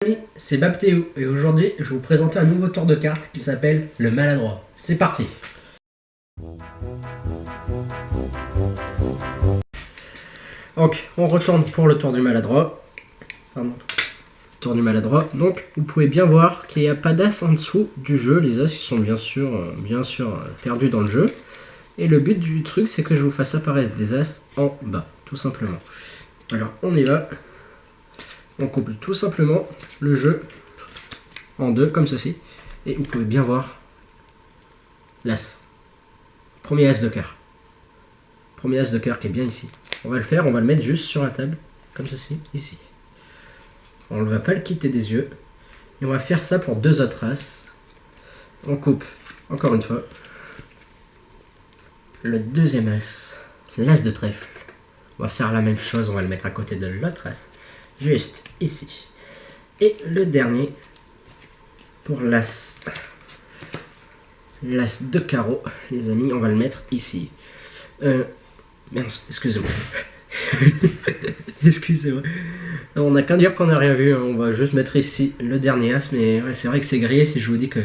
Salut, c'est Baptéo et aujourd'hui je vais vous présenter un nouveau tour de cartes qui s'appelle le maladroit. C'est parti. Donc on retourne pour le tour du maladroit. Pardon. Tour du maladroit. Donc vous pouvez bien voir qu'il n'y a pas d'as en dessous du jeu. Les as ils sont bien sûr perdus dans le jeu. Et le but du truc c'est que je vous fasse apparaître des as en bas, tout simplement. Alors on y va. On couple tout simplement le jeu en deux, comme ceci. Et vous pouvez bien voir l'as. Premier as de cœur. Premier as de cœur qui est bien ici. On va le faire, on va le mettre juste sur la table, comme ceci, ici. On ne va pas le quitter des yeux. Et on va faire ça pour deux autres as. On coupe, encore une fois, le deuxième as, l'as de trèfle. On va faire la même chose, on va le mettre à côté de l'autre as. Juste ici. Et le dernier pour l'as. L'as de carreau, les amis, on va le mettre ici. Merde, excusez-moi. Excusez-moi. On n'a qu'à dire qu'on n'a rien vu. On va juste mettre ici le dernier as. Mais ouais, c'est vrai que c'est grillé si je vous dis que.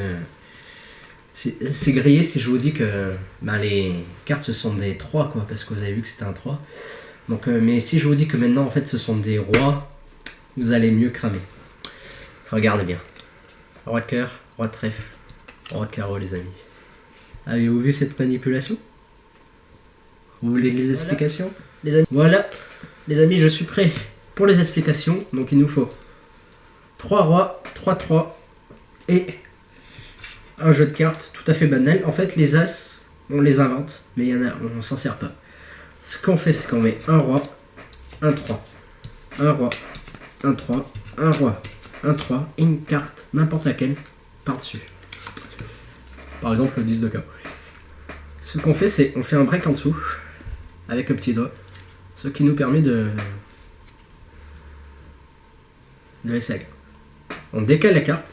C'est grillé si je vous dis que les cartes ce sont des 3 quoi. Parce que vous avez vu que c'était un 3. Donc, mais si je vous dis que maintenant en fait ce sont des rois, vous allez mieux cramer. Regardez bien. Roi de cœur, roi de trèfle, roi de carreau les amis. Avez-vous vu cette manipulation? Vous voulez les explications les amis? Voilà, les amis, je suis prêt pour les explications. Donc il nous faut 3 rois, 3-3 et un jeu de cartes tout à fait banal. En fait les as, on les invente, mais il y en a, on s'en sert pas. Ce qu'on fait, c'est qu'on met un roi, un 3, un roi, un 3, un roi, un 3 et une carte, n'importe laquelle, par-dessus. Par exemple le 10 de carreau. Ce qu'on fait, c'est qu'on fait un break en dessous, avec le petit doigt, ce qui nous permet de laisser aller. On décale la carte,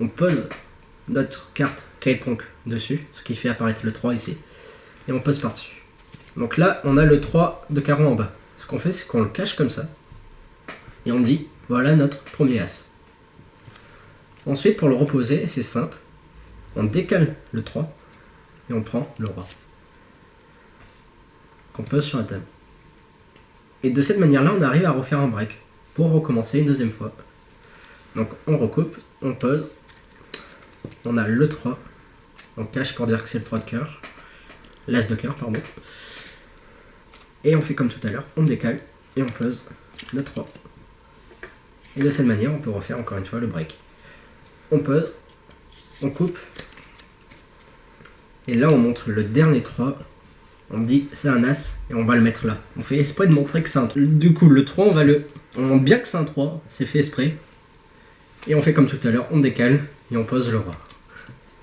on pose notre carte quelconque dessus, ce qui fait apparaître le 3 ici, et on pose par-dessus. Donc là, on a le 3 de carreau en bas. Ce qu'on fait, c'est qu'on le cache comme ça, et on dit, voilà notre premier as. Ensuite, pour le reposer, c'est simple. On décale le 3 et on prend le roi. Qu'on pose sur la table. Et de cette manière-là, on arrive à refaire un break pour recommencer une deuxième fois. Donc on recoupe, on pose. On a le 3. On cache pour dire que c'est le 3 de cœur. L'as de cœur, pardon. Et on fait comme tout à l'heure, on décale et on pose le 3. Et de cette manière, on peut refaire encore une fois le break. On pose, on coupe, et là on montre le dernier 3, on dit c'est un as, et on va le mettre là. On fait exprès de montrer que c'est un 3. Du coup, le 3, on montre bien que c'est un 3, c'est fait exprès. Et on fait comme tout à l'heure, on décale, et on pose le roi.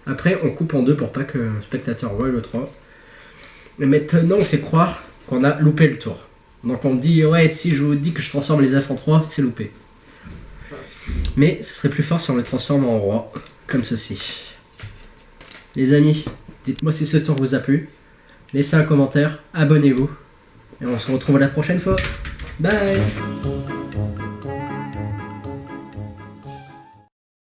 Après, on coupe en deux pour pas que le spectateur voie le 3. Mais maintenant, on fait croire qu'on a loupé le tour. Donc on dit, ouais, si je vous dis que je transforme les as en 3, c'est loupé. Mais ce serait plus fort si on les transforme en roi, comme ceci. Les amis, dites-moi si ce tour vous a plu. Laissez un commentaire, abonnez-vous. Et on se retrouve la prochaine fois. Bye!